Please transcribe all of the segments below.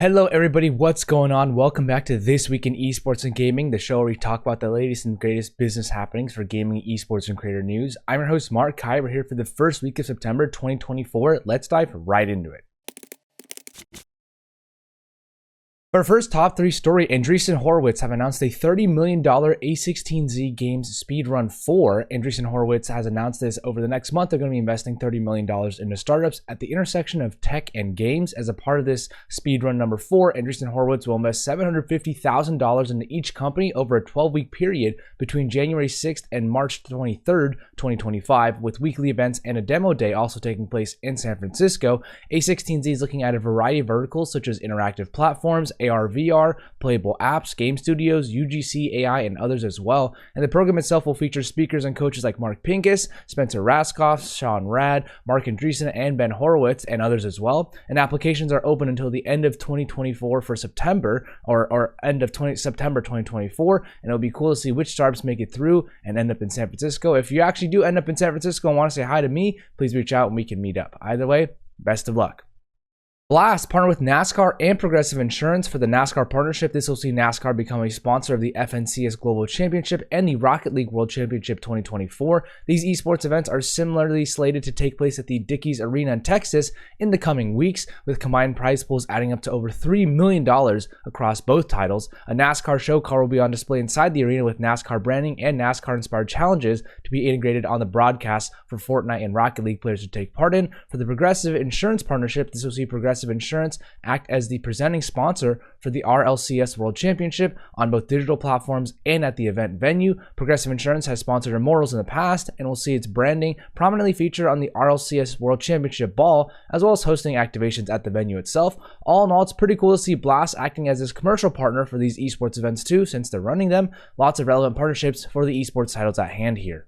Hello everybody, what's going on? Welcome back to This Week in Esports and Gaming, the show where we talk about the latest and greatest business happenings for gaming, esports, and creator news. I'm your host, Mark Kai. We're here for the first week of September 2024. Let's dive right into it. For our first top 3 story, Andreessen and Horowitz have announced a $30 million 𝗠𝗿𝗖 Games SPEEDRUN 4. Andreessen and Horowitz has announced this over the next month. They're going to be investing $30 million into startups at the intersection of tech and games. As a part of this SPEEDRUN number 4, Andreessen and Horowitz will invest $750,000 into each company over a 12-week period between January 6th and March 23rd, 2025, with weekly events and a demo day also taking place in San Francisco. 𝗠𝗿𝗖 is looking at a variety of verticals such as interactive platforms, AR, VR, playable apps, game studios, UGC, AI, and others as well. And the program itself will feature speakers and coaches like Mark Pincus, Spencer Rascoff, Sean Rad, Mark Andreessen, and Ben Horowitz, and others as well. And applications are open until the end of 2024 for September, or end of September 2024. And it'll be cool to see which startups make it through and end up in San Francisco. If you actually do end up in San Francisco and want to say hi to me, please reach out and we can meet up. Either way, best of luck. Blast partnered with NASCAR and Progressive Insurance for the NASCAR partnership. This will see NASCAR become a sponsor of the FNCS Global Championship and the Rocket League World Championship 2024. These esports events are similarly slated to take place at the Dickies Arena in Texas in the coming weeks, with combined prize pools adding up to over $3 million across both titles. A NASCAR show car will be on display inside the arena with NASCAR branding and NASCAR-inspired challenges to be integrated on the broadcast for Fortnite and Rocket League players to take part in. For the Progressive Insurance partnership, this will see Progressive Insurance act as the presenting sponsor for the RLCS World Championship on both digital platforms and at the event venue. Progressive Insurance has sponsored Immortals in the past and will see its branding prominently featured on the RLCS World Championship ball, as well as hosting activations at the venue itself. All in all, it's pretty cool to see Blast acting as this commercial partner for these esports events too, since they're running them. Lots of relevant partnerships for the esports titles at hand here.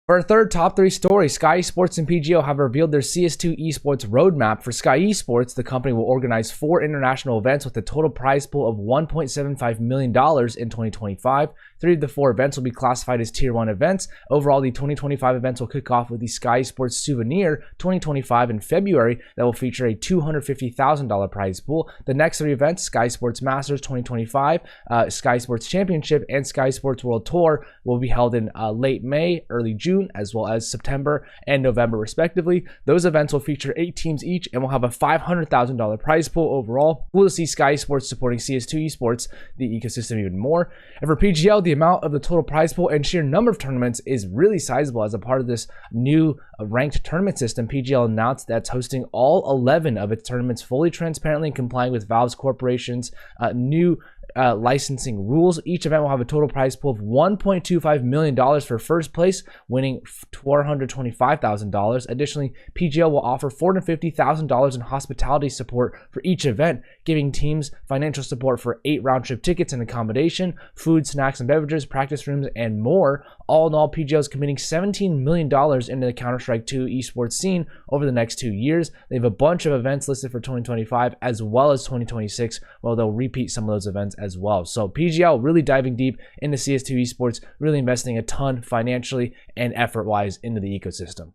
For our third top 3 story, Skyesports and PGO have revealed their CS2 esports roadmap. For Skyesports, the company will organize 4 international events with a total prize pool of $1.75 million in 2025. 3 of the 4 events will be classified as Tier 1 events. Overall, the 2025 events will kick off with the Skyesports Souvenir 2025 in February that will feature a $250,000 prize pool. The next 3 events, Skyesports Masters 2025, Skyesports Championship, and Skyesports World Tour, will be held in late May, early June, as well as September and November respectively. Those events will feature 8 teams each and will have a $500,000 prize pool overall. We'll see Skyesports supporting CS2 esports, the ecosystem, even more. And for PGL, the amount of the total prize pool and sheer number of tournaments is really sizable. As a part of this new ranked tournament system, PGL announced that it's hosting all 11 of its tournaments fully transparently and complying with Valve's Corporation's new licensing rules. Each event will have a total prize pool of $1.25 million for first place, winning $425,000. Additionally, PGL will offer $450,000 in hospitality support for each event, giving teams financial support for 8 round-trip tickets and accommodation, food, snacks and beverages, practice rooms, and more. All in all, PGL is committing $17 million into the Counter-Strike 2 esports scene over the next 2 years. They have a bunch of events listed for 2025 as well as 2026, while they'll repeat some of those events as well. So PGL really diving deep into CS2 esports, really investing a ton financially and effort-wise into the ecosystem.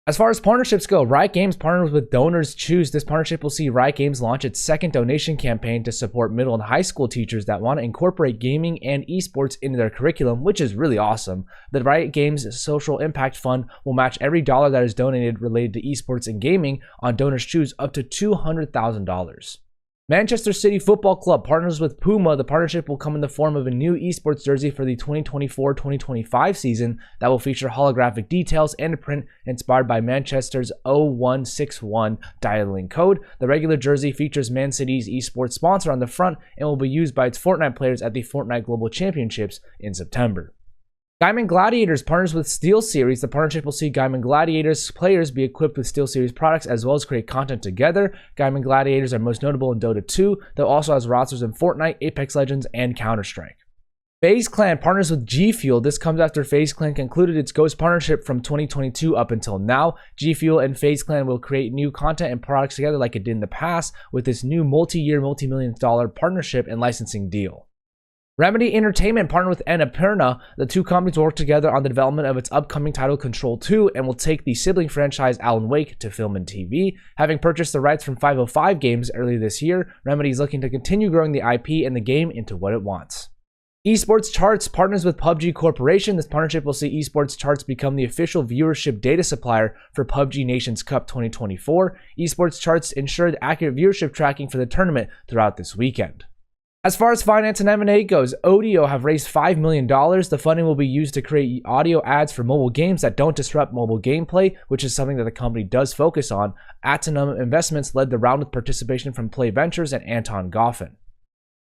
As far as partnerships go, Riot Games partners with Donors Choose. This partnership will see Riot Games launch its second donation campaign to support middle and high school teachers that want to incorporate gaming and esports into their curriculum, which is really awesome. The Riot Games Social Impact Fund will match every dollar that is donated related to esports and gaming on Donors Choose up to $200,000. Manchester City Football Club partners with Puma. The partnership will come in the form of a new esports jersey for the 2024-2025 season that will feature holographic details and a print inspired by Manchester's 0161 dialing code. The regular jersey features Man City's esports sponsor on the front and will be used by its Fortnite players at the Fortnite Global Championships in September. Gaiman Gladiators partners with SteelSeries. The partnership will see Gaiman Gladiators players be equipped with SteelSeries products as well as create content together. Gaiman Gladiators are most notable in Dota 2, though also has rosters in Fortnite, Apex Legends, and Counter-Strike. FaZe Clan partners with G Fuel. This comes after FaZe Clan concluded its Ghost partnership from 2022 up until now. G Fuel and FaZe Clan will create new content and products together like it did in the past with this new multi-year, multi-million-dollar partnership and licensing deal. Remedy Entertainment partnered with 𝗠𝗿. The two companies will work together on the development of its upcoming title Control 2 and will take the sibling franchise Alan Wake to film and TV. Having purchased the rights from 505 Games earlier this year, Remedy is looking to continue growing the IP and the game into what it wants. Esports Charts partners with PUBG Corporation. This partnership will see Esports Charts become the official viewership data supplier for PUBG Nations Cup 2024. Esports Charts ensured accurate viewership tracking for the tournament throughout this weekend. As far as finance and M&A goes, Odeo have raised $5 million. The funding will be used to create audio ads for mobile games that don't disrupt mobile gameplay, which is something that the company does focus on. Atenum Investments led the round with participation from Play Ventures and Anton Goffin.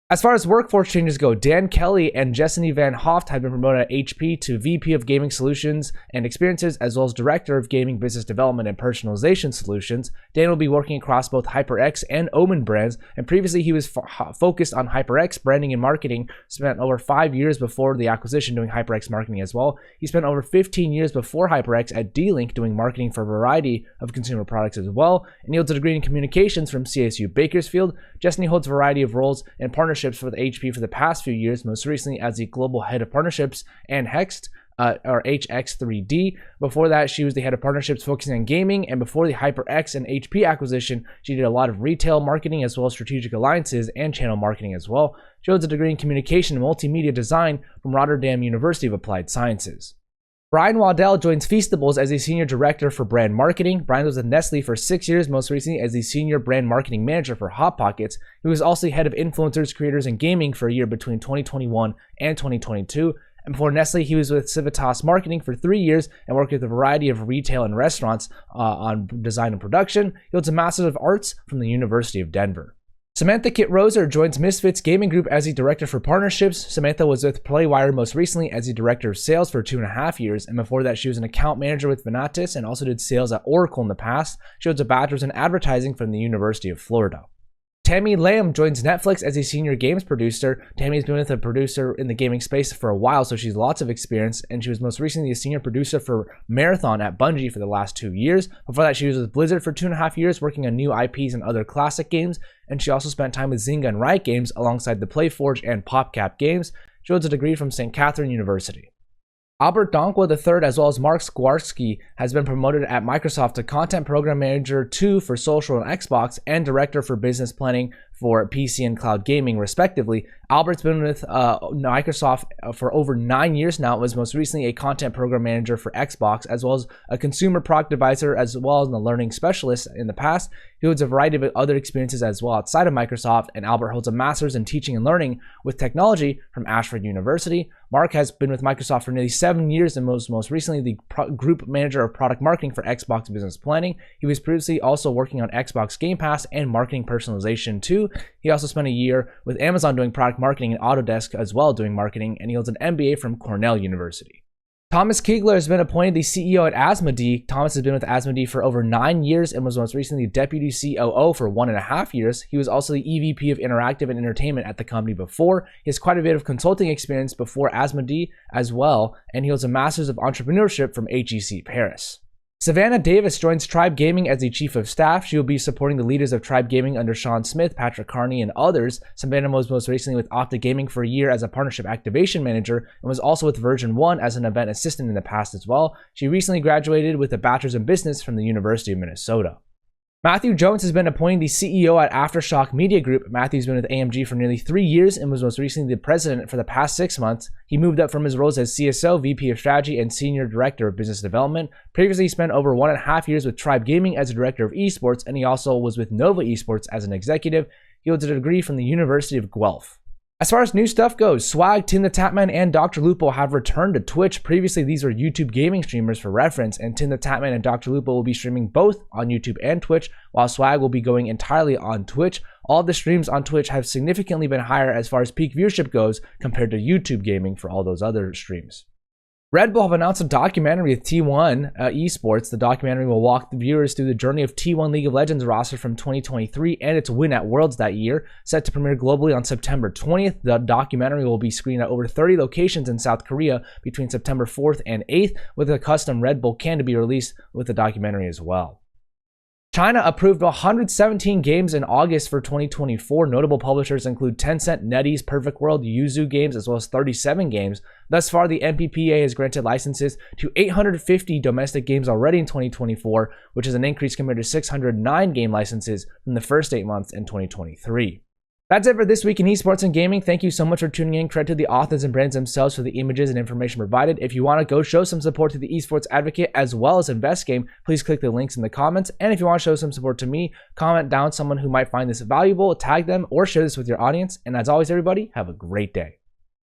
As far as workforce changes go, Dan Kelly and Jesseny Van Hoft have been promoted at HP to VP of Gaming Solutions and Experiences, as well as Director of Gaming Business Development and Personalization Solutions. Dan will be working across both HyperX and Omen brands, and previously he was focused on HyperX branding and marketing, spent over 5 years before the acquisition doing HyperX marketing as well. He spent over 15 years before HyperX at D-Link doing marketing for a variety of consumer products as well, and he holds a degree in communications from CSU Bakersfield. Jesseny holds a variety of roles and partnerships with HP for the past few years, most recently as the global head of partnerships and Hext, or HX3D. Before that, she was the head of partnerships focusing on gaming, and before the HyperX and HP acquisition, she did a lot of retail marketing as well as strategic alliances and channel marketing as well. She holds a degree in communication and multimedia design from Rotterdam University of Applied Sciences. Brian Waddell joins Feastables as a Senior Director for Brand Marketing. Brian was with Nestle for 6 years, most recently as the Senior Brand Marketing Manager for Hot Pockets. He was also head of influencers, creators, and gaming for a year between 2021 and 2022. And before Nestle, he was with Civitas Marketing for 3 years and worked with a variety of retail and restaurants on design and production. He holds a Master's of Arts from the University of Denver. Samantha Kit-Roser joins Misfits Gaming Group as the Director for Partnerships. Samantha was with Playwire most recently as the Director of Sales for 2.5 years, and before that she was an account manager with Venatus and also did sales at Oracle in the past. She holds a bachelor's in advertising from the University of Florida. Tammy Lamb joins Netflix as a senior games producer. Tammy's been with a producer in the gaming space for a while, so she's lots of experience, and she was most recently a senior producer for Marathon at Bungie for the last 2 years. Before that, she was with Blizzard for 2.5 years, working on new IPs and other classic games, and she also spent time with Zynga and Riot Games alongside the PlayForge and PopCap games. She holds a degree from St. Catherine University. Albert Donkwa III, as well as Mark Skwarski, has been promoted at Microsoft to Content Program Manager 2 for Social and Xbox and Director for Business Planning for PC and Cloud Gaming, respectively. Albert's been with Microsoft for over 9 years now. It was most recently a Content Program Manager for Xbox, as well as a Consumer Product Advisor, as well as a Learning Specialist in the past. He holds a variety of other experiences as well outside of Microsoft, and Albert holds a Master's in Teaching and Learning with Technology from Ashford University. Mark has been with Microsoft for nearly 7 years and most recently the Group Manager of Product Marketing for Xbox Business Planning. He was previously also working on Xbox Game Pass and Marketing Personalization too. He also spent a year with Amazon doing product marketing and Autodesk as well doing marketing, and he holds an MBA from Cornell University. Thomas Kigler has been appointed the CEO at Asmodee. Thomas has been with Asmodee for over 9 years and was most recently Deputy COO for 1.5 years. He was also the EVP of Interactive and Entertainment at the company before. He has quite a bit of consulting experience before Asmodee as well, and he holds a Master's of Entrepreneurship from HEC Paris. Savannah Davis joins Tribe Gaming as the Chief of Staff. She will be supporting the leaders of Tribe Gaming under Sean Smith, Patrick Carney, and others. Savannah was most recently with Optic Gaming for a year as a Partnership Activation Manager and was also with Version 1 as an Event Assistant in the past as well. She recently graduated with a Bachelor's in Business from the University of Minnesota. Matthew Jones has been appointed the CEO at Aftershock Media Group. Matthew's been with AMG for nearly 3 years and was most recently the president for the past 6 months. He moved up from his roles as CSO, VP of Strategy, and Senior Director of Business Development. Previously, he spent over 1.5 years with Tribe Gaming as a Director of Esports, and he also was with Nova Esports as an executive. He holds a degree from the University of Guelph. As far as new stuff goes, Swag, 𝗠𝗿Tapman, and Dr. Lupo have returned to Twitch. Previously, these were YouTube gaming streamers for reference, and 𝗠𝗿Tapman and Dr. Lupo will be streaming both on YouTube and Twitch, while Swag will be going entirely on Twitch. All the streams on Twitch have significantly been higher as far as peak viewership goes compared to YouTube gaming for all those other streams. Red Bull have announced a documentary with 𝗠𝗿 The documentary will walk the viewers through the journey of T1 League of Legends roster from 2023 and its win at Worlds that year. Set to premiere globally on September 20th, the documentary will be screened at over 30 locations in South Korea between September 4th and 8th, with a custom Red Bull can to be released with the documentary as well. China approved 117 games in August for 2024. Notable publishers include Tencent, NetEase, Perfect World, Yuzu Games, as well as 37 games. Thus far, the NPPA has granted licenses to 850 domestic games already in 2024, which is an increase compared to 609 game licenses from the first 8 months in 2023. That's it for this week in esports and gaming. Thank you so much for tuning in. Credit to the authors and brands themselves for the images and information provided. If you want to go show some support to the Esports Advocate as well as InvestGame, please click the links in the comments. And if you want to show some support to me, comment down someone who might find this valuable, tag them, or share this with your audience. And as always, everybody, have a great day.